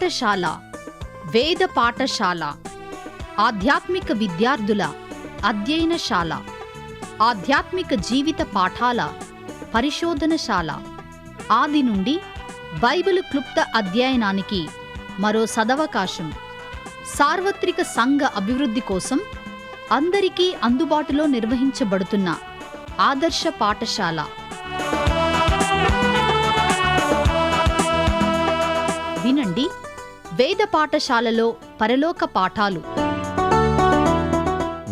పాఠశాల, వేద పాఠశాల, ఆధ్యాత్మిక విద్యార్థుల అధ్యయనశాల, ఆధ్యాత్మిక జీవిత పాఠాల పరిశోధనశాల, ఆది నుండి బైబిల్ క్లుప్త అధ్యయనానికి మరో సదవకాశం. సార్వత్రిక సంఘ అభివృద్ధి కోసం అందరికీ అందుబాటులో నిర్వహించబడుతున్న ఆదర్శ పాఠశాల. వినండి, వేద పాఠశాలలో పరలోక పాఠాలు.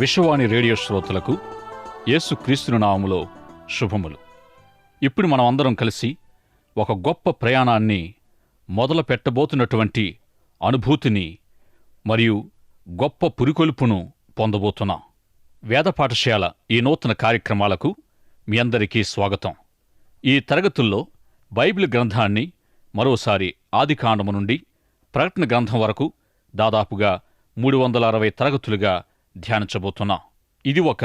విశ్వవాణి రేడియో శ్రోతలకు యేసుక్రీస్తు నామములో శుభములు. ఇప్పుడు మనం అందరం కలిసి ఒక గొప్ప ప్రయాణాన్ని మొదలు పెట్టబోతున్నటువంటి అనుభూతిని మరియు గొప్ప పురికొల్పును పొందబోతున్నాం. వేద పాఠశాల ఈ నూతన కార్యక్రమాలకు మీ అందరికీ స్వాగతం. ఈ తరగతుల్లో బైబిల్ గ్రంథాన్ని మరోసారి ఆదికాండము నుండి ప్రకటన గ్రంథం వరకు దాదాపుగా 360 తరగతులుగా ధ్యానించబోతున్నాం. ఇది ఒక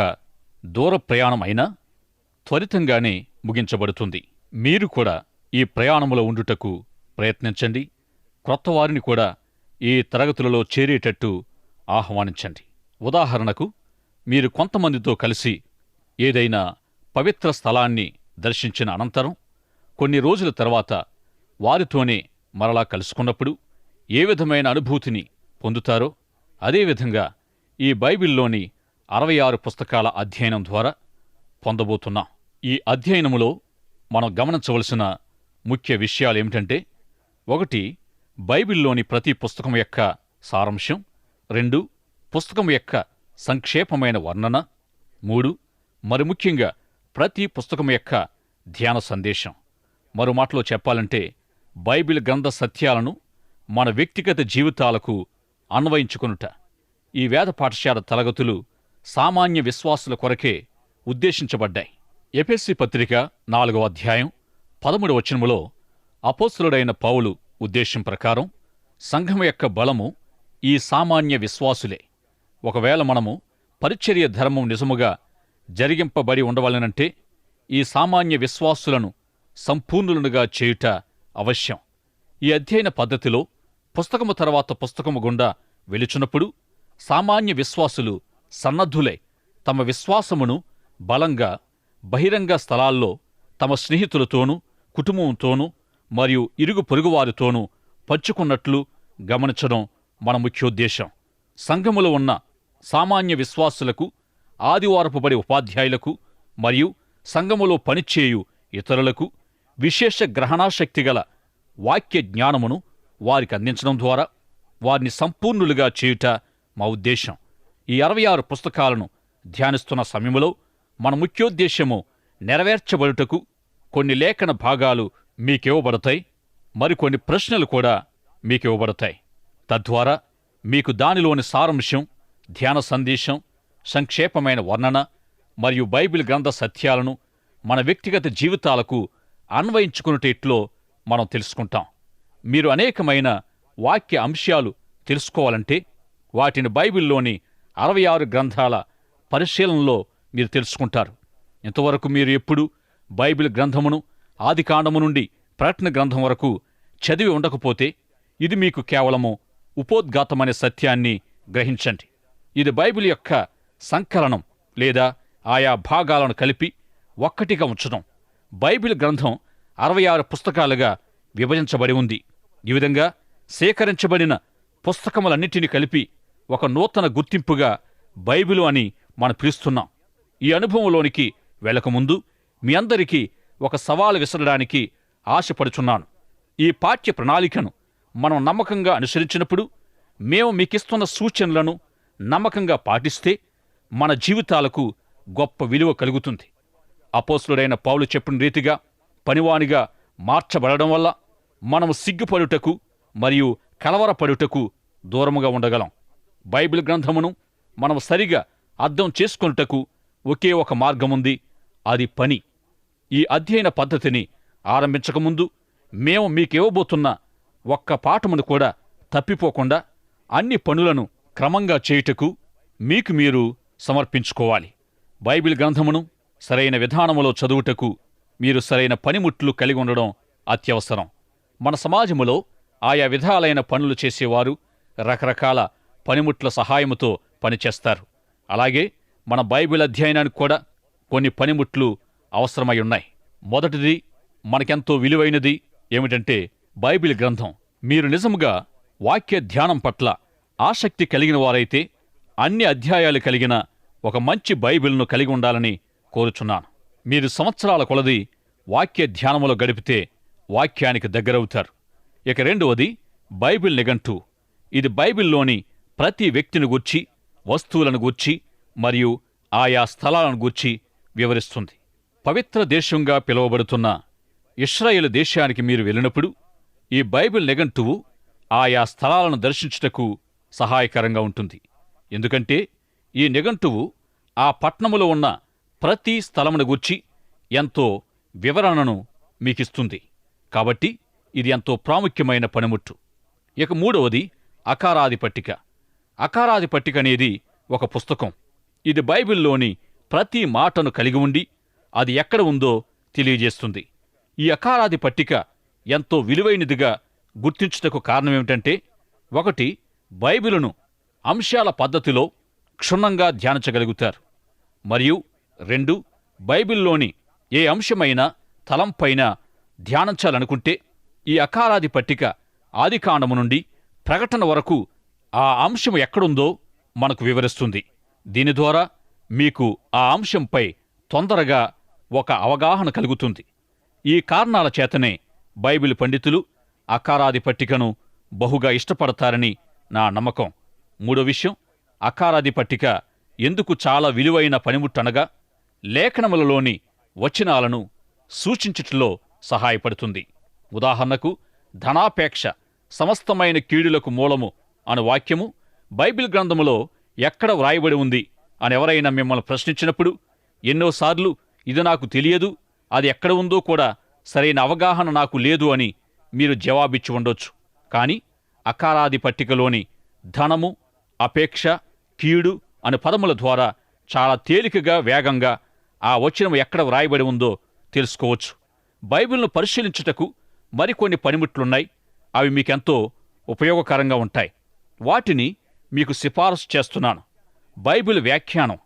దూర ప్రయాణం అయినా త్వరితంగానే ముగించబడుతుంది. మీరు కూడా ఈ ప్రయాణములో ఉండుటకు ప్రయత్నించండి. క్రొత్త వారిని కూడా ఈ తరగతులలో చేరేటట్టు ఆహ్వానించండి. ఉదాహరణకు, మీరు కొంతమందితో కలిసి ఏదైనా పవిత్ర స్థలాన్ని దర్శించిన అనంతరం కొన్ని రోజుల తర్వాత వారితోనే మరలా కలుసుకున్నప్పుడు ఏ విధమైన అనుభూతిని పొందుతారో అదేవిధంగా ఈ బైబిల్లోని 66 పుస్తకాల అధ్యయనం ద్వారా పొందబోతున్నాం. ఈ అధ్యయనములో మనం గమనించవలసిన ముఖ్య విషయాలేమిటంటే, 1, బైబిల్లోని ప్రతి పుస్తకం యొక్క సారాంశం. 2, పుస్తకం యొక్క సంక్షేపమైన వర్ణన. 3, మరి ముఖ్యంగా ప్రతి పుస్తకం యొక్క ధ్యాన సందేశం. మరో మాటలో చెప్పాలంటే, బైబిల్ గ్రంథ సత్యాలను మన వ్యక్తిగత జీవితాలకు అన్వయించుకొనుట. ఈ వేద పాఠశాల తరగతులు సామాన్య విశ్వాసుల కొరకే ఉద్దేశించబడ్డాయి. ఎఫెసీ పత్రిక 4వ అధ్యాయం 13వ వచనములో అపోస్తలుడైన పౌలు ఉద్దేశం ప్రకారం సంఘం యొక్క బలము ఈ సామాన్య విశ్వాసులే. ఒకవేళ మనము పరిచర్య ధర్మం నిజముగా జరిగింపబడి ఉండవలనంటే ఈ సామాన్య విశ్వాసులను సంపూర్ణులుగా చేయుట అవశ్యం. ఈ అధ్యయన పద్ధతిలో పుస్తకము తర్వాత పుస్తకము గుండా వెలుచున్నప్పుడు సామాన్య విశ్వాసులు సన్నద్ధులై తమ విశ్వాసమును బలంగా బహిరంగ స్థలాల్లో తమ స్నేహితులతోనూ కుటుంబంతోనూ మరియు ఇరుగు పొరుగువారితోనూ పంచుకున్నట్లు గమనించడం మన ముఖ్యోద్దేశం. సంఘములో ఉన్న సామాన్య విశ్వాసులకు, ఆదివారపు బడి ఉపాధ్యాయులకు మరియు సంఘములో పనిచేయు ఇతరులకు విశేష గ్రహణాశక్తి గల వాక్య జ్ఞానమును వారికి అందించడం ద్వారా వారిని సంపూర్ణులుగా చేయుట మా ఉద్దేశం. ఈ 66 పుస్తకాలను ధ్యానిస్తున్న సమయంలో మన ముఖ్యోద్దేశము నెరవేర్చబడుటకు కొన్ని లేఖన భాగాలు మీకివ్వబడతాయి, మరికొన్ని ప్రశ్నలు కూడా మీకివ్వబడతాయి. తద్వారా మీకు దానిలోని సారాంశం, ధ్యాన సందేశం, సంక్షేపమైన వర్ణన మరియు బైబిల్ గ్రంథ సత్యాలను మన వ్యక్తిగత జీవితాలకు అన్వయించుకునేటట్లో మనం తెలుసుకుంటాం. మీరు అనేకమైన వాక్య అంశాలు తెలుసుకోవాలంటే వాటిని బైబిల్లోని 66 గ్రంథాల పరిశీలనలో మీరు తెలుసుకుంటారు. ఇంతవరకు మీరు ఎప్పుడు బైబిల్ గ్రంథమును ఆదికాండము నుండి ప్రకటన గ్రంథం వరకు చదివి ఉండకపోతే ఇది మీకు కేవలము ఉపోద్ఘాతమనే సత్యాన్ని గ్రహించండి. ఇది బైబిల్ యొక్క సంకలనం లేదా ఆయా భాగాలను కలిపి ఒక్కటిగా ఉంచడం. బైబిల్ గ్రంథం 66 పుస్తకాలుగా విభజించబడి ఉంది. ఈ విధంగా సేకరించబడిన పుస్తకములన్నిటినీ కలిపి ఒక నూతన గుర్తింపుగా బైబిలు అని మనం పిలుస్తున్నాం. ఈ అనుభవంలోనికి వెళ్ళకముందు మీ అందరికీ ఒక సవాలు విసరడానికి ఆశపడుచున్నాను. ఈ పాఠ్య ప్రణాళికను మనం నమ్మకంగా అనుసరించినప్పుడు, మేము మీకిస్తున్న సూచనలను నమ్మకంగా పాటిస్తే మన జీవితాలకు గొప్ప విలువ కలుగుతుంది. అపోస్తలుడైన పౌలు చెప్పిన రీతిగా పనివానిగా మార్చబడడం వల్ల మనము సిగ్గుపడుటకు మరియు కలవరపడుటకు దూరముగా ఉండగలం. బైబిల్ గ్రంథమును మనం సరిగా అర్థం చేసుకొనుటకు ఒకే ఒక మార్గముంది, అది పని. ఈ అధ్యయన పద్ధతిని ఆరంభించకముందు మేము మీకివ్వబోతున్న ఒక్క పాఠమును కూడా తప్పిపోకుండా అన్ని పనులను క్రమంగా చేయుటకు మీకు మీరు సమర్పించుకోవాలి. బైబిల్ గ్రంథమును సరైన విధానములో చదువుటకు మీరు సరైన పనిముట్లు కలిగి ఉండడం అత్యవసరం. మన సమాజములో ఆయా విధాలైన పనులు చేసేవారు రకరకాల పనిముట్ల సహాయముతో పనిచేస్తారు. అలాగే మన బైబిల్ అధ్యయనానికి కూడా కొన్ని పనిముట్లు అవసరమై ఉన్నాయి. మొదటిది, మనకెంతో విలువైనది ఏమిటంటే బైబిల్ గ్రంథం. మీరు నిజముగా వాక్య ధ్యానం పట్ల ఆసక్తి కలిగిన వారైతే అన్ని అధ్యాయాలు కలిగిన ఒక మంచి బైబిల్ను కలిగి ఉండాలని కోరుచున్నాను. మీరు సంవత్సరాల కొలది వాక్య ధ్యానములో గడిపితే వాక్యానికి దగ్గరవుతారు. ఇక రెండవది, బైబిల్ నిఘంటు. ఇది బైబిల్లోని ప్రతి వ్యక్తిని గూర్చి, వస్తువులను గూర్చి మరియు ఆయా స్థలాలను గూర్చి వివరిస్తుంది. పవిత్ర దేశంగా పిలువబడుతున్న ఇశ్రాయేలు దేశానికి మీరు వెళ్ళినప్పుడు ఈ బైబిల్ నిఘంటువు ఆయా స్థలాలను దర్శించుటకు సహాయకరంగా ఉంటుంది. ఎందుకంటే ఈ నిఘంటువు ఆ పట్టణములో ఉన్న ప్రతి స్థలమును గూర్చి ఎంతో వివరణను మీకిస్తుంది. కాబట్టి ఇది ఎంతో ప్రాముఖ్యమైన పనిముట్టు. ఇక మూడవది, అకారాది పట్టిక. అకారాది పట్టిక అనేది ఒక పుస్తకం. ఇది బైబిల్లోని ప్రతి మాటను కలిగి ఉండి అది ఎక్కడ ఉందో తెలియజేస్తుంది. ఈ అకారాది పట్టిక ఎంతో విలువైనదిగా గుర్తించుటకు కారణమేమిటంటే, ఒకటి, బైబిలును అంశాల పద్ధతిలో క్షుణ్ణంగా ధ్యానించగలుగుతారు. మరియు రెండు, బైబిల్లోని ఏ అంశమైనా తలంపైన ధ్యానించాలనుకుంటే ఈ అకారాది పట్టిక ఆదికాండము నుండి ప్రకటన వరకు ఆ అంశం ఎక్కడుందో మనకు వివరిస్తుంది. దీని ద్వారా మీకు ఆ అంశంపై తొందరగా ఒక అవగాహన కలుగుతుంది. ఈ కారణాల చేతనే బైబిల్ పండితులు అకారాది పట్టికను బహుగా ఇష్టపడతారని నా నమ్మకం. మూడో విషయం, అకారాది పట్టిక ఎందుకు చాలా విలువైన పనిముట్టనగా లేఖనములలోని వచనాలను సూచించుటలో సహాయపడుతుంది. ఉదాహరణకు, ధనాపేక్ష సమస్తమైన కీడులకు మూలము అను వాక్యము బైబిల్ గ్రంథములో ఎక్కడ వ్రాయబడి ఉంది అని ఎవరైనా మిమ్మల్ని ప్రశ్నించినప్పుడు ఎన్నోసార్లు ఇది నాకు తెలియదు, అది ఎక్కడ ఉందో కూడా సరైన అవగాహన నాకు లేదు అని మీరు జవాబిచ్చి ఉండొచ్చు. కాని అకారాది పట్టికలోని ధనము, అపేక్ష, కీడు అనే పదముల ద్వారా చాలా తేలికగా, వేగంగా ఆ వచనం ఎక్కడ వ్రాయబడి ఉందో తెలుసుకోవచ్చు. బైబిల్ను పరిశీలించుటకు మరికొన్ని పనిముట్లున్నాయి. అవి మీకెంతో ఉపయోగకరంగా ఉంటాయి. వాటిని మీకు సిఫారసు చేస్తున్నాను. బైబిల్ వ్యాఖ్యానం.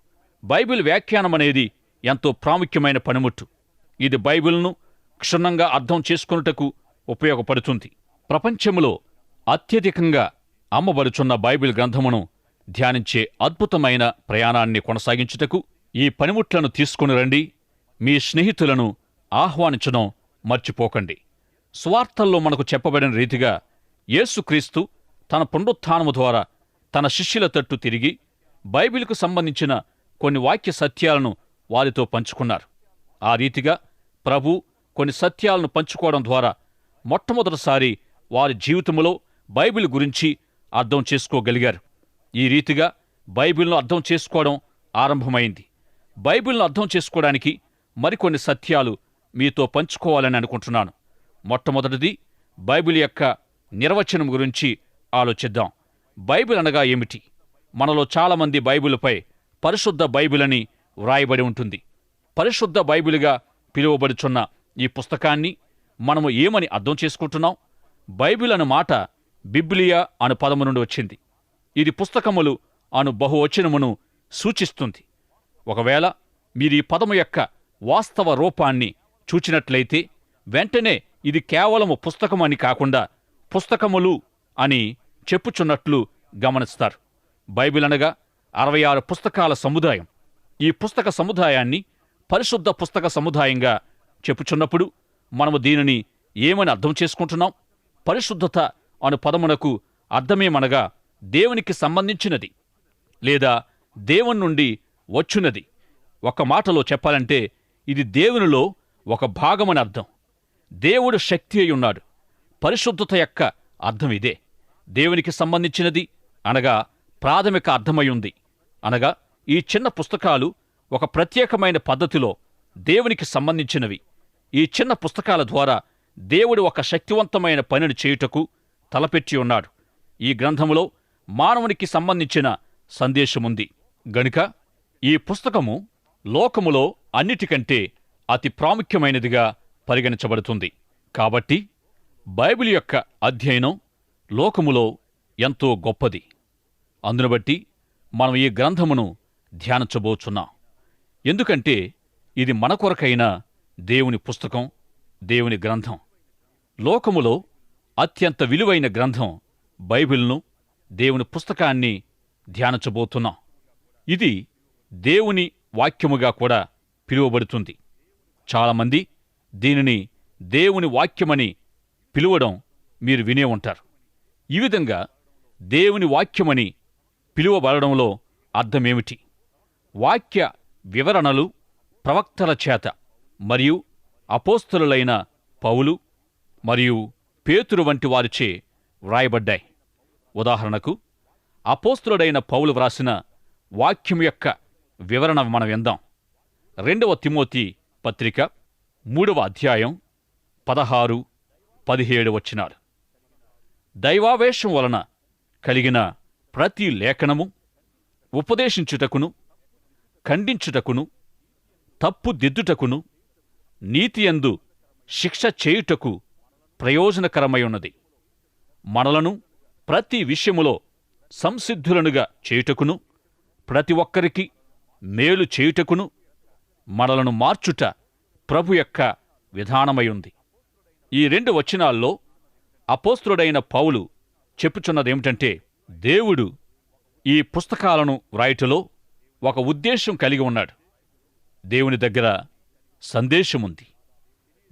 బైబిల్ వ్యాఖ్యానం అనేది ఎంతో ప్రాముఖ్యమైన పనిముట్టు. ఇది బైబిల్ను క్షుణ్ణంగా అర్థం చేసుకొనుటకు ఉపయోగపడుతుంది. ప్రపంచంలో అత్యధికంగా అమ్మబడుచున్న బైబిల్ గ్రంథమును ధ్యానించే అద్భుతమైన ప్రయాణాన్ని కొనసాగించుటకు ఈ పనిముట్లను తీసుకుని రండి. మీ స్నేహితులను ఆహ్వానించడం మర్చిపోకండి. సువార్తల్లో మనకు చెప్పబడిన రీతిగా యేసుక్రీస్తు తన పునరుత్థానము ద్వారా తన శిష్యుల తట్టు తిరిగి బైబిల్కు సంబంధించిన కొన్ని వాక్య సత్యాలను వారితో పంచుకున్నారు. ఆ రీతిగా ప్రభు కొన్ని సత్యాలను పంచుకోవడం ద్వారా మొట్టమొదటిసారి వారి జీవితంలో బైబిల్ గురించి అర్థం చేసుకోగలిగారు. ఈ రీతిగా బైబిల్ను అర్థం చేసుకోవడం ఆరంభమైంది. బైబిల్ను అర్థం చేసుకోవడానికి మరికొన్ని సత్యాలు మీతో పంచుకోవాలని అనుకుంటున్నాను. మొట్టమొదటిది, బైబిల్ యొక్క నిర్వచనం గురించి ఆలోచిద్దాం. బైబిల్ అనగా ఏమిటి? మనలో చాలామంది బైబిలుపై పరిశుద్ధ బైబిల్ అని వ్రాయబడి ఉంటుంది. పరిశుద్ధ బైబిలుగా పిలువబడుచున్న ఈ పుస్తకాన్ని మనము ఏమని అర్థం చేసుకుంటున్నాం? బైబిల్ అను మాట బిబ్లియా అను పదము నుండి వచ్చింది. ఇది పుస్తకములు అను బహువచనమును సూచిస్తుంది. ఒకవేళ మీరు ఈ పదము యొక్క వాస్తవ రూపాన్ని చూచినట్లయితే వెంటనే ఇది కేవలము పుస్తకమని కాకుండా పుస్తకములు అని చెప్పుచున్నట్లు గమనిస్తారు. బైబిల్ అనగా 66 పుస్తకాల సముదాయం. ఈ పుస్తక సముదాయాన్ని పరిశుద్ధ పుస్తక సముదాయంగా చెప్పుచున్నప్పుడు మనము దీనిని ఏమని అర్థం చేసుకుంటున్నాం? పరిశుద్ధత అను పదమునకు అర్థమేమనగా దేవునికి సంబంధించినది లేదా దేవుని నుండి వచ్చున్నది. ఒక మాటలో చెప్పాలంటే ఇది దేవునిలో ఒక భాగమని అర్థం. దేవుడు శక్తి అయి ఉన్నాడు. పరిశుద్ధత యొక్క అర్థం ఇదే. దేవునికి సంబంధించినది అనగా ప్రాథమిక అర్థమై ఉంది. అనగా ఈ చిన్న పుస్తకాలు ఒక ప్రత్యేకమైన పద్ధతిలో దేవునికి సంబంధించినవి. ఈ చిన్న పుస్తకాల ద్వారా దేవుడు ఒక శక్తివంతమైన పనిని చేయుటకు తలపెట్టి ఉన్నాడు. ఈ గ్రంథములో మానవునికి సంబంధించిన సందేశముంది గనుక ఈ పుస్తకము లోకములో అన్నిటికంటే అతి ప్రాముఖ్యమైనదిగా పరిగణించబడుతుంది. కాబట్టి బైబిల్ యొక్క అధ్యయనం లోకములో ఎంతో గొప్పది. అందును బట్టి మనం ఈ గ్రంథమును ధ్యానించబోచున్నాం. ఎందుకంటే ఇది మన కొరకైన దేవుని పుస్తకం, దేవుని గ్రంథం. లోకములో అత్యంత విలువైన గ్రంథం బైబిల్ను, దేవుని పుస్తకాన్ని ధ్యానించబోతున్నాం. ఇది దేవుని వాక్యముగా కూడా పిలువబడుతుంది. చాలామంది దీనిని దేవుని వాక్యమని పిలువడం మీరు వినే ఉంటారు. ఈ విధంగా దేవుని వాక్యమని పిలువబడడంలో అర్థమేమిటి? వాక్య వివరణలు ప్రవక్తల చేత మరియు అపోస్తలులైన పౌలు మరియు పేతురు వంటి వారిచే వ్రాయబడ్డాయి. ఉదాహరణకు అపోస్తలుడైన పౌలు వ్రాసిన వాక్యం యొక్క వివరణ మనం విందాం. 2వ తిమోతి పత్రిక 3వ అధ్యాయం 16-17 వచనాలు. దైవావేశం వలన కలిగిన ప్రతి లేఖనము ఉపదేశించుటకును, ఖండించుటకును, తప్పు దిద్దుటకును, నీతియందు శిక్ష చేయుటకు ప్రయోజనకరమై ఉన్నది. మనలను ప్రతి విషయములో సంసిద్ధులనుగా చేయుటకును, ప్రతి ఒక్కరికి మేలు చేయుటకును, మనలను మార్చుట ప్రభు యొక్క విధానమై ఉంది. ఈ 2 వచనాల్లో అపోస్తలుడైన పౌలు చెప్పుచున్నదేమిటంటే, దేవుడు ఈ పుస్తకాలను వ్రాయుటలో ఒక ఉద్దేశం కలిగి ఉన్నాడు. దేవుని దగ్గర సందేశముంది.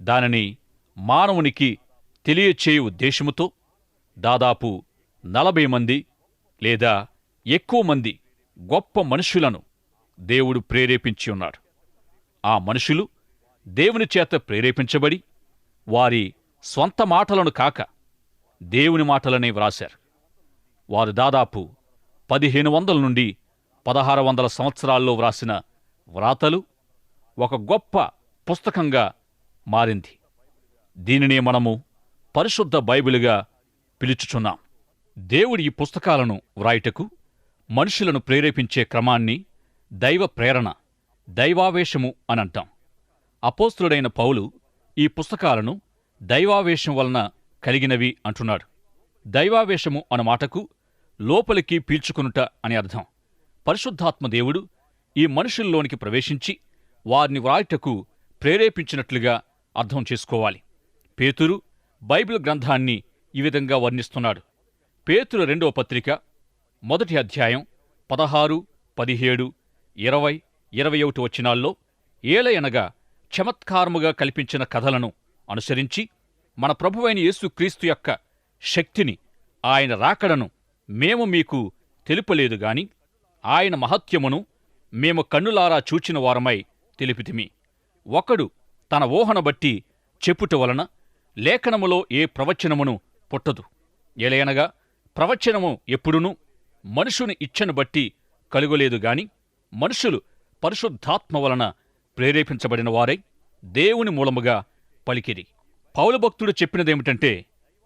దానిని మానవునికి తెలియచేయు ఉద్దేశముతో దాదాపు 40 మంది లేదా ఎక్కువ మంది గొప్ప మనుషులను దేవుడు ప్రేరేపించి ఉన్నాడు. ఆ మనుషులు దేవుని చేత ప్రేరేపించబడి వారి స్వంత మాటలను కాక దేవుని మాటలనే వ్రాశారు. వారు దాదాపు 1500 నుండి 1600 సంవత్సరాల్లో వ్రాసిన వ్రాతలు ఒక గొప్ప పుస్తకంగా మారింది. దీనినే మనము పరిశుద్ధ బైబిలుగా పిలుచుచున్నాం. దేవుడు ఈ పుస్తకాలను వ్రాయుటకు మనుషులను ప్రేరేపించే క్రమాన్ని దైవ ప్రేరణ, దైవావేశము అనంటాం. అపోస్తలుడైన పౌలు ఈ పుస్తకాలను దైవావేశం వలన కలిగినవి అంటున్నాడు. దైవావేశము అన్న మాటకు లోపలికి పీల్చుకునుట అని అర్థం. పరిశుద్ధాత్మ దేవుడు ఈ మనుషుల్లోనికి ప్రవేశించి వారిని వ్రాయుటకు ప్రేరేపించినట్లుగా అర్థం చేసుకోవాలి. పేతురు బైబిల్ గ్రంథాన్ని ఈ విధంగా వర్ణిస్తున్నాడు. పేతురు 2వ పత్రిక 1వ అధ్యాయం 16, 17, 20, 21 వచనాల్లో ఏలయనగా చమత్కారముగా కల్పించిన కథలను అనుసరించి మన ప్రభువైన యేసుక్రీస్తు యొక్క శక్తిని, ఆయన రాకడను మేము మీకు తెలుపలేదు గాని ఆయన మహత్యమును మేము కన్నులారా చూచిన వారమై తెలిపితిమి. ఒకడు తన ఊహను బట్టి చెప్పుట వలన లేఖనములో ఏ ప్రవచనమును పుట్టదు. ఎలయనగా ప్రవచనము ఎప్పుడునూ మనుషుని ఇచ్ఛను బట్టి కలుగలేదు గాని మనుషులు పరిశుద్ధాత్మ వలన ప్రేరేపించబడిన వారై దేవుని మూలముగా పలికిరి. పౌలు భక్తుడు చెప్పినదేమిటంటే,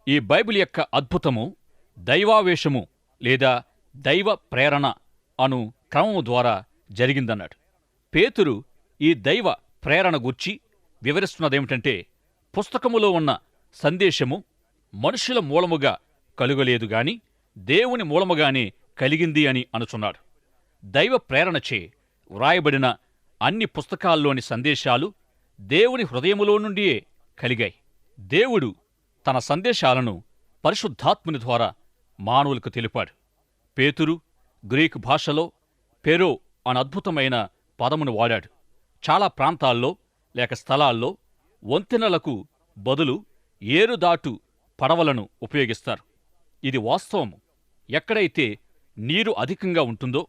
ఈ బైబిల్ యొక్క అద్భుతము దైవావేశము లేదా దైవ ప్రేరణ అను క్రమము ద్వారా జరిగిందన్నాడు. పేతురు ఈ దైవ ప్రేరణ గూర్చి వివరిస్తున్నదేమిటంటే, పుస్తకములో ఉన్న సందేశము మనుషుల మూలముగా కలుగలేదు గాని దేవుని మూలముగానే కలిగింది అని అనుచున్నాడు. దైవ ప్రేరణచే వ్రాయబడిన అన్ని పుస్తకాల్లోని సందేశాలు దేవుని హృదయములో నుండియే కలిగాయి. దేవుడు తన సందేశాలను పరిశుద్ధాత్ముని ద్వారా మానవులకు తెలిపాడు. పేతురు గ్రీకు భాషలో పెరో అనే అద్భుతమైన పదమును వాడాడు. చాలా ప్రాంతాల్లో లేక స్థలాల్లో వంతెనలకు బదులు ఏరుదాటు పడవలను ఉపయోగిస్తారు. ఇది వాస్తవము. ఎక్కడైతే నీరు అధికంగా ఉంటుందో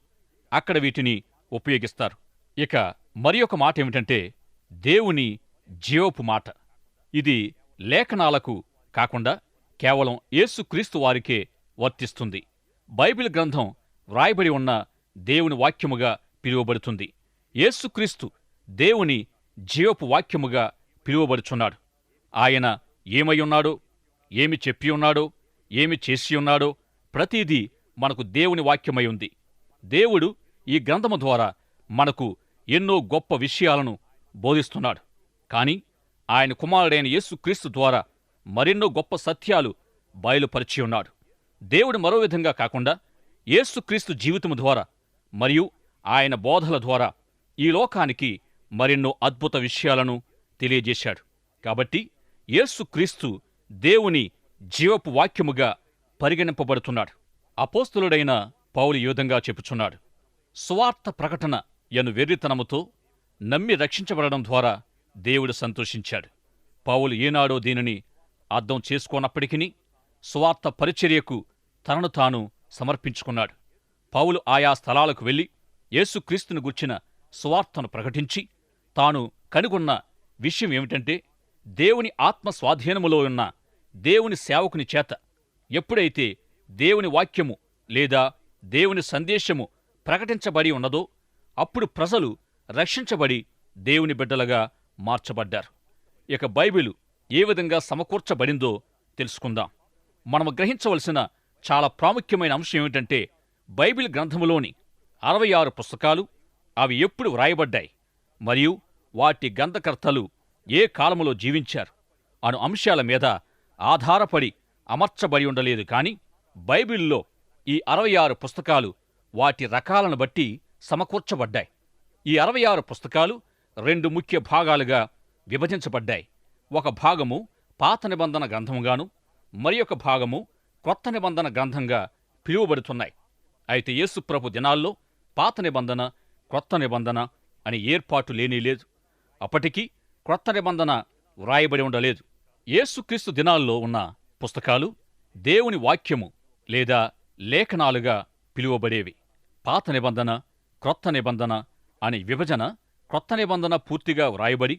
అక్కడ వీటిని ఉపయోగిస్తారు. ఇక మరి ఒక మాట ఏమిటంటే, దేవుని జీవపు మాట. ఇది లేఖనాలకు కాకుండా కేవలం యేసుక్రీస్తు వారికే వర్తిస్తుంది. బైబిల్ గ్రంథం వ్రాయబడి ఉన్న దేవుని వాక్యముగా పిలువబడుతుంది. యేసుక్రీస్తు దేవుని జీవపు వాక్యముగా పిలువబడుచున్నాడు. ఆయన ఏమై ఉన్నాడో, ఏమి చెప్పి ఉన్నాడో, ఏమి చేసి ఉన్నాడో ప్రతిదీ మనకు దేవుని వాక్యమై ఉంది. దేవుడు ఈ గ్రంథము ద్వారా మనకు ఎన్నో గొప్ప విషయాలను బోధిస్తున్నాడు. కాని ఆయన కుమారుడైన యేసుక్రీస్తు ద్వారా మరెన్నో గొప్ప సత్యాలు బయలుపరిచి ఉన్నాడు. దేవుడు మరో విధంగా కాకుండా యేసుక్రీస్తు జీవితము ద్వారా మరియు ఆయన బోధల ద్వారా ఈ లోకానికి మరెన్నో అద్భుత విషయాలను తెలియజేశాడు. కాబట్టి యేసుక్రీస్తు దేవుని జీవపు వాక్యముగా పరిగణింపబడుతున్నాడు. అపోస్తలుడైన పౌలు ఈ విధంగా చెప్పుచున్నాడు, సువార్త ప్రకటన యను వెర్రితనముతో నమ్మి రక్షించబడడం ద్వారా దేవుడు సంతోషించాడు. పౌలు ఏనాడో దీనిని అర్థం చేసుకోనప్పటికీ సువార్త పరిచర్యకు తనను తాను సమర్పించుకున్నాడు. పౌలు ఆయా స్థలాలకు వెళ్లి యేసుక్రీస్తును గుర్చిన సువార్తను ప్రకటించి తాను కనుగొన్న విషయం ఏమిటంటే, దేవుని ఆత్మ స్వాధీనములో ఉన్న దేవుని సేవకుని చేత ఎప్పుడైతే దేవుని వాక్యము లేదా దేవుని సందేశము ప్రకటించబడి ఉన్నదో అప్పుడు ప్రజలు రక్షించబడి దేవుని బిడ్డలుగా మార్చబడ్డారు. ఇక బైబిలు ఏ విధంగా సమకూర్చబడిందో తెలుసుకుందాం. మనము గ్రహించవలసిన చాలా ప్రాముఖ్యమైన అంశం ఏమిటంటే, బైబిల్ గ్రంథములోని 66 పుస్తకాలు అవి ఎప్పుడు వ్రాయబడ్డాయి మరియు వాటి గ్రంథకర్తలు ఏ కాలములో జీవించారు అను అంశాల మీద ఆధారపడి అమర్చబడి ఉండలేదు. కాని బైబిల్లో ఈ 66 పుస్తకాలు వాటి రకాలను బట్టి సమకూర్చబడ్డాయి. ఈ 66 పుస్తకాలు 2 ముఖ్య భాగాలుగా విభజించబడ్డాయి. ఒక భాగము పాత నిబంధన గ్రంథముగాను మరి ఒక భాగము కొత్త నిబంధన గ్రంథంగా పిలువబడుతున్నాయి. అయితే యేసుప్రభు దినాల్లో పాత నిబంధన కొత్త నిబంధన అని ఏర్పాటు లేనేలేదు. అప్పటికీ క్రొత్త నిబంధన వ్రాయబడి ఉండలేదు. యేసుక్రీస్తు దినాల్లో ఉన్న పుస్తకాలు దేవుని వాక్యము లేదా లేఖనాలుగా పిలువబడేవి. పాత నిబంధన క్రొత్త నిబంధన అని విభజన క్రొత్త నిబంధన పూర్తిగా వ్రాయబడి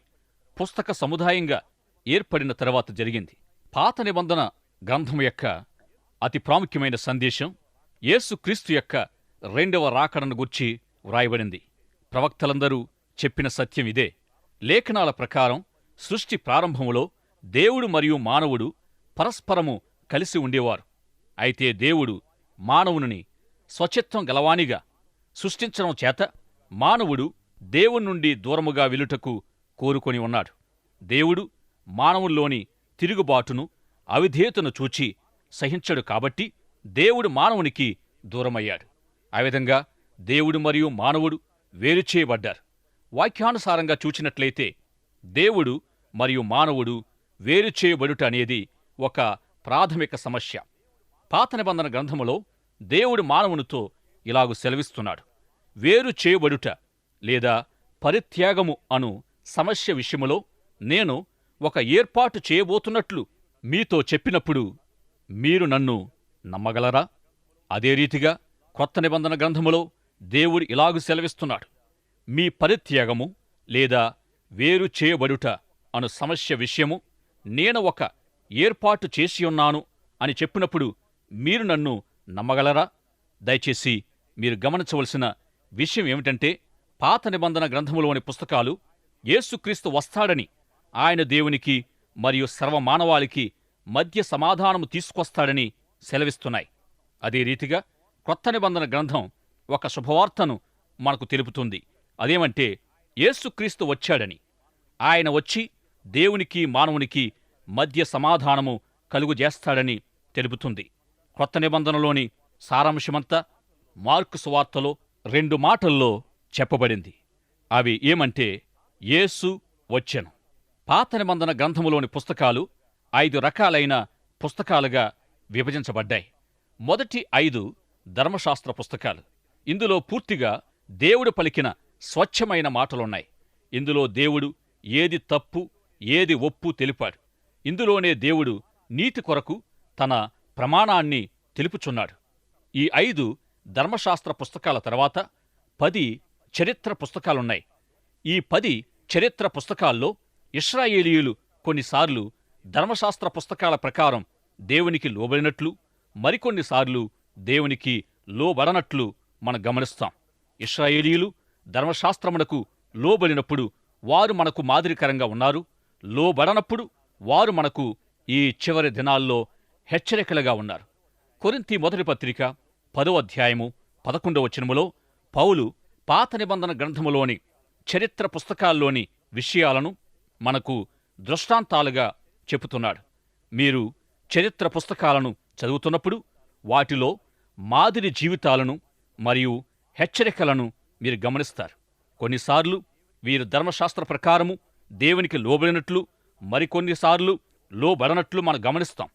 పుస్తక సముదాయంగా ఏర్పడిన తర్వాత జరిగింది. పాత నిబంధన గ్రంథం యొక్క అతి ప్రాముఖ్యమైన సందేశం యేసుక్రీస్తు యొక్క 2వ రాకడను గూర్చి వ్రాయబడింది. ప్రవక్తలందరూ చెప్పిన సత్యం ఇదే. లేఖనాల ప్రకారం సృష్టి ప్రారంభములో దేవుడు మరియు మానవుడు పరస్పరము కలిసి ఉండేవారు. అయితే దేవుడు మానవుని స్వచిత్తం గలవానిగా సృష్టించడం చేత మానవుడు దేవుని నుండి దూరముగా వెలుటకు కోరుకొని ఉన్నాడు. దేవుడు మానవుల్లోని తిరుగుబాటును అవిధేయతను చూచి సహించడు. కాబట్టి దేవుడు మానవునికి దూరమయ్యాడు. ఆ విధంగా దేవుడు మరియు మానవుడు వేరుచేయబడ్డారు. వాక్యానుసారంగా చూచినట్లయితే దేవుడు మరియు మానవుడు వేరుచేయబడుట అనేది ఒక ప్రాథమిక సమస్య. పాత నిబంధన గ్రంథములో దేవుడు మానవునితో ఇలాగు సెలవిస్తున్నాడు, వేరు చేయబడుట లేదా పరిత్యాగము అను సమస్య విషయములో నేను ఒక ఏర్పాటు చేయబోతున్నట్లు మీతో చెప్పినప్పుడు మీరు నన్ను నమ్మగలరా? అదే రీతిగా కొత్త నిబంధన గ్రంథములో దేవుడు ఇలాగు సెలవిస్తున్నాడు, మీ పరిత్యాగము లేదా వేరు చేయబడుట అను సమస్య విషయము నేను ఒక ఏర్పాటు చేసియున్నాను అని చెప్పినప్పుడు మీరు నన్ను నమ్మగలరా? దయచేసి మీరు గమనించవలసిన విషయం ఏమిటంటే, పాత నిబంధన గ్రంథములోని పుస్తకాలు యేసుక్రీస్తు వస్తాడని, ఆయన దేవునికి మరియు సర్వమానవాళికి మధ్య సమాధానము తీసుకొస్తాడని సెలవిస్తున్నాయి. అదే రీతిగా కొత్త నిబంధన గ్రంథం ఒక శుభవార్తను మనకు తెలుపుతుంది. అదేమంటే యేసుక్రీస్తు వచ్చాడని, ఆయన వచ్చి దేవునికి మానవునికి మధ్య సమాధానము కలుగుజేస్తాడని తెలుపుతుంది. కొత్త నిబంధనలోని సారాంశమంతా మార్కు సువార్తలో 2 మాటల్లో చెప్పబడింది. అవి ఏమంటే, యేసు వచ్చెను. పాత నిబంధన గ్రంథములోని పుస్తకాలు 5 రకాలైన పుస్తకాలుగా విభజించబడ్డాయి. మొదటి 5 ధర్మశాస్త్ర పుస్తకాలు. ఇందులో పూర్తిగా దేవుడు పలికిన స్వచ్ఛమైన మాటలున్నాయి. ఇందులో దేవుడు ఏది తప్పు ఏది ఒప్పు తెలిపాడు. ఇందులోనే దేవుడు నీతి కొరకు తన ప్రమాణాన్ని తెలుపుచున్నాడు. ఈ 5 ధర్మశాస్త్ర పుస్తకాల తర్వాత 10 చరిత్ర పుస్తకాలున్నాయి. ఈ 10 చరిత్ర పుస్తకాల్లో ఇశ్రాయేలీయులు కొన్నిసార్లు ధర్మశాస్త్ర పుస్తకాల ప్రకారం దేవునికి లోబడినట్లు, మరికొన్నిసార్లు దేవునికి లోబడనట్లు మనం గమనిస్తాం. ఇశ్రాయేలీయులు ధర్మశాస్త్రమునకు లోబడినప్పుడు వారు మనకు మాదిరికరంగా ఉన్నారు. లోబడనప్పుడు వారు మనకు ఈ చివరి దినాల్లో హెచ్చరికలుగా ఉన్నారు. కొరింథీ మొదటి పత్రిక 10వ అధ్యాయము 11వ వచనములో పౌలు పాత నిబంధన గ్రంథములోని చరిత్ర పుస్తకాల్లోని విషయాలను మనకు దృష్టాంతాలుగా చెబుతున్నాడు. మీరు చరిత్ర పుస్తకాలను చదువుతున్నప్పుడు వాటిలో మాదిరి జీవితాలను మరియు హెచ్చరికలను మీరు గమనిస్తారు. కొన్నిసార్లు వీరు ధర్మశాస్త్ర ప్రకారము దేవునికి లోబడినట్లు, మరికొన్నిసార్లు లోబడనట్లు మనం గమనిస్తాం.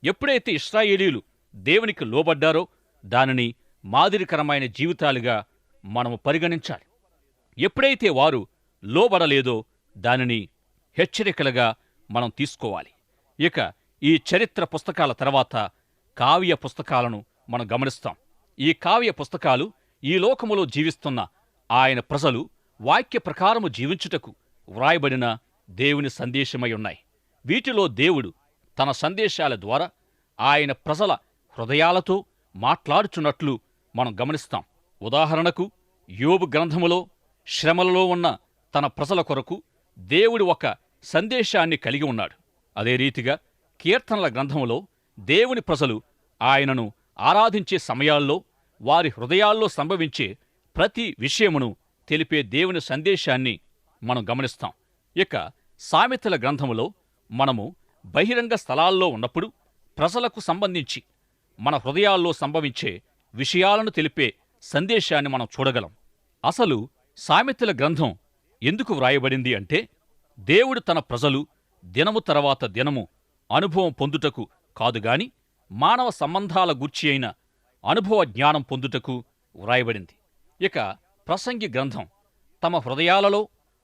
ఎప్పుడైతే ఇశ్రాయేలీయులు దేవునికి లోబడ్డారో దానిని మాదిరికరమైన జీవితాలుగా మనము పరిగణించాలి. ఎప్పుడైతే వారు లోబడలేదో దానిని హెచ్చరికలుగా మనం తీసుకోవాలి. ఇక ఈ చరిత్ర పుస్తకాల తర్వాత కావ్య పుస్తకాలను మనం గమనిస్తాం. ఈ కావ్య పుస్తకాలు ఈ లోకములో జీవిస్తున్న ఆయన ప్రజలు వాక్య ప్రకారము జీవించుటకు వ్రాయబడిన దేవుని సందేశమై ఉన్నాయి. వీటిలో దేవుడు తన సందేశాల ద్వారా ఆయన ప్రజల హృదయాలతో మాట్లాడుచున్నట్లు మనం గమనిస్తాం. ఉదాహరణకు యోబు గ్రంథములో శ్రమలలో ఉన్న తన ప్రజల కొరకు దేవుడు ఒక సందేశాన్ని కలిగి ఉన్నాడు. అదే రీతిగా కీర్తనల గ్రంథములో దేవుని ప్రజలు ఆయనను ఆరాధించే సమయాల్లో వారి హృదయాల్లో సంభవించే ప్రతి విషయమును తెలిపే దేవుని సందేశాన్ని మనం గమనిస్తాం. ఇక సామెతల గ్రంథములో మనము బహిరంగ స్థలాల్లో ఉన్నప్పుడు ప్రజలకు సంబంధించి మన హృదయాల్లో సంభవించే విషయాలను తెలిపే సందేశాన్ని మనం చూడగలం. అసలు సామెతల గ్రంథం ఎందుకు వ్రాయబడింది అంటే, దేవుడు తన ప్రజలు దినము తర్వాత దినము అనుభవం పొందుటకు కాదుగాని మానవ సంబంధాల గూర్చి అయిన అనుభవ జ్ఞానం పొందుటకు వ్రాయబడింది. ఇక ప్రసంగి గ్రంథం తమ హృదయాలలో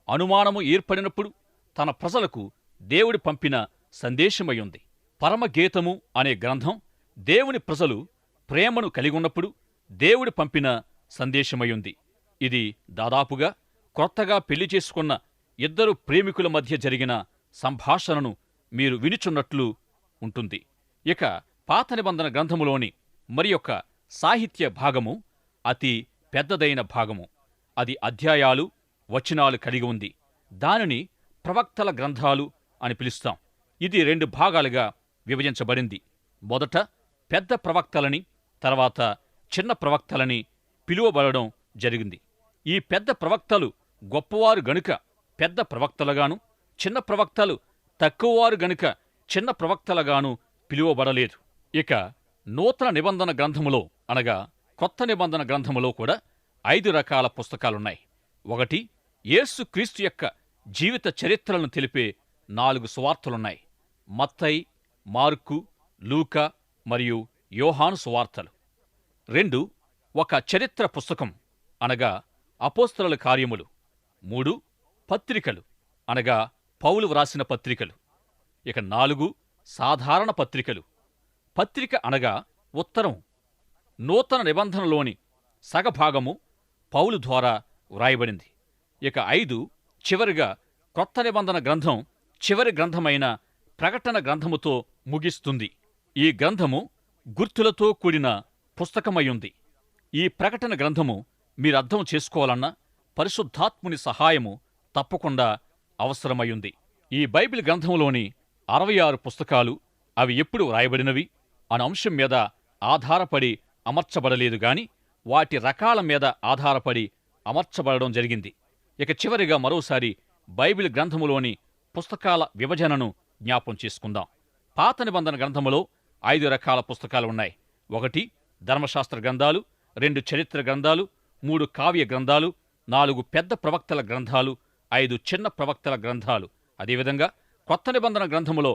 అనుమానము ఏర్పడినప్పుడు తన ప్రజలకు దేవుడు పంపిన సందేశమయ్యుంది. పరమగీతము అనే గ్రంథం దేవుని ప్రజలు ప్రేమను కలిగున్నప్పుడు దేవుడు పంపిన సందేశమయ్యుంది. ఇది దాదాపుగా క్రొత్తగా పెళ్లి చేసుకున్న ఇద్దరు ప్రేమికుల మధ్య జరిగిన సంభాషణను మీరు వినుచున్నట్లు ఉంటుంది. ఇక పాత నిబంధన గ్రంథములోని మరి యొక్క సాహిత్య భాగము అతి పెద్దదైన భాగము. అది అధ్యాయాలు, వచనాలు కలిగి ఉంది. దానిని ప్రవక్తల గ్రంథాలు అని పిలుస్తాం. ఇది 2 భాగాలుగా విభజించబడింది. మొదట పెద్ద ప్రవక్తలని, తర్వాత చిన్న ప్రవక్తలని పిలువబడడం జరిగింది. ఈ పెద్ద ప్రవక్తలు గొప్పవారు గనుక పెద్ద ప్రవక్తలుగాను, చిన్న ప్రవక్తలు తక్కువవారు గనుక చిన్న ప్రవక్తలుగాను పిలువబడలేదు. ఇక నూతన నిబంధన గ్రంథములో అనగా కొత్త నిబంధన గ్రంథములో కూడా 5 రకాల పుస్తకాలున్నాయి. ఒకటి, యేసు క్రీస్తు యొక్క జీవిత చరిత్రలను తెలిపే 4 సువార్తలున్నాయి. మత్తయి, మార్కు, లూకా మరియు యోహాను సువార్తలు. 2, ఒక చరిత్ర పుస్తకం అనగా అపోస్తలుల కార్యములు. 3, పత్రికలు అనగా పౌలు వ్రాసిన పత్రికలు. ఇక 4, సాధారణ పత్రికలు. పత్రిక అనగా ఉత్తరం. నూతన నిబంధనలోని సగభాగము పౌలు ద్వారా వ్రాయబడింది. ఇక 5, చివరిగా కొత్త నిబంధన గ్రంథం చివరి గ్రంథమైన ప్రకటన గ్రంథముతో ముగిస్తుంది. ఈ గ్రంథము గుర్తులతో కూడిన పుస్తకమయ్యుంది. ఈ ప్రకటన గ్రంథము మీరర్థం చేసుకోవాలన్నా పరిశుద్ధాత్ముని సహాయము తప్పకుండా అవసరమయ్యుంది. ఈ బైబిల్ గ్రంథంలోని 66 పుస్తకాలు అవి ఎప్పుడు వ్రాయబడినవి అనే అంశం మీద ఆధారపడి అమర్చబడలేదు గాని వాటి రకాల మీద ఆధారపడి అమర్చబడడం జరిగింది. ఇక చివరిగా మరోసారి బైబిల్ గ్రంథములోని పుస్తకాల విభజనను జ్ఞాపం చేసుకుందాం. పాత నిబంధన గ్రంథములో 5 రకాల పుస్తకాలు ఉన్నాయి. 1, ధర్మశాస్త్ర గ్రంథాలు, 2 చరిత్ర గ్రంథాలు, 3 కావ్య గ్రంథాలు, 4 పెద్ద ప్రవక్తల గ్రంథాలు, 5 చిన్న ప్రవక్తల గ్రంథాలు. అదేవిధంగా కొత్త నిబంధన గ్రంథములో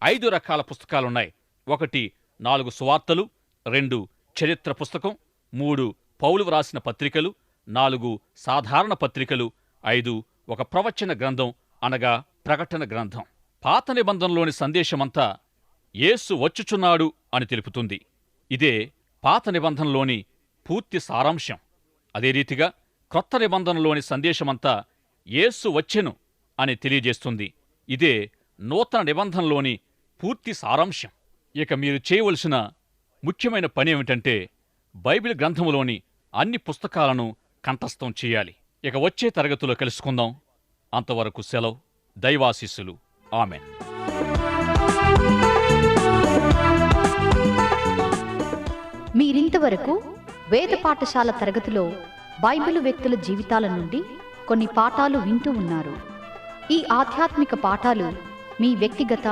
5 రకాల పుస్తకాలున్నాయి. 1, 4 సువార్తలు, 2 చరిత్ర పుస్తకం, 3 పౌలు వ్రాసిన పత్రికలు, 4 సాధారణ పత్రికలు, 5 ఒక ప్రవచన గ్రంథం అనగా ప్రకటన గ్రంథం. పాత నిబంధనలోని సందేశమంతా యేసు వచ్చుచున్నాడు అని తెలుపుతుంది. ఇదే పాత నిబంధనలోని పూర్తి సారాంశం. అదే రీతిగా క్రొత్త నిబంధనలోని సందేశమంతా యేసు వచ్చెను అని తెలియజేస్తుంది. ఇదే నూతన నిబంధనలోని పూర్తి సారాంశం. ఇక మీరు చేయవలసిన ముఖ్యమైన పని ఏమిటంటే బైబిల్ గ్రంథములోని అన్ని పుస్తకాలను కంఠస్థం చేయాలి. ఇక వచ్చే తరగతిలో కలుసుకుందాం. అంతవరకు సెలవు. దైవాశీస్సులు. ఆమెన్. మీరింతవరకు వేద పాఠశాల తరగతిలో బైబిలు వ్యక్తుల జీవితాల నుండి కొన్ని పాఠాలు వింటూ ఉన్నారు. ఈ ఆధ్యాత్మిక పాఠాలు మీ వ్యక్తిగత,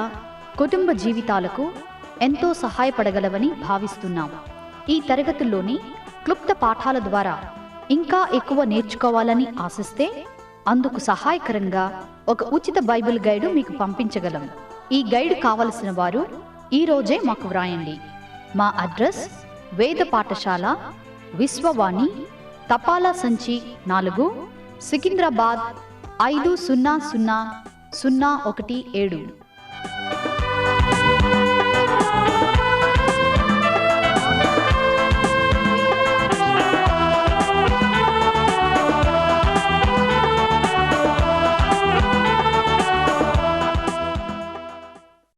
కుటుంబ జీవితాలకు ఎంతో సహాయపడగలవని భావిస్తున్నాం. ఈ తరగతుల్లోని క్లుప్త పాఠాల ద్వారా ఇంకా ఎక్కువ నేర్చుకోవాలని ఆశిస్తే అందుకు సహాయకరంగా ఒక ఉచిత బైబిల్ గైడు మీకు పంపించగలం. ఈ గైడ్ కావలసిన వారు ఈ రోజే మాకు వ్రాయండి. మా అడ్రస్ వేద పాఠశాల, విశ్వవాణి, తపాలా సంచి 4, సికింద్రాబాద్ 500017.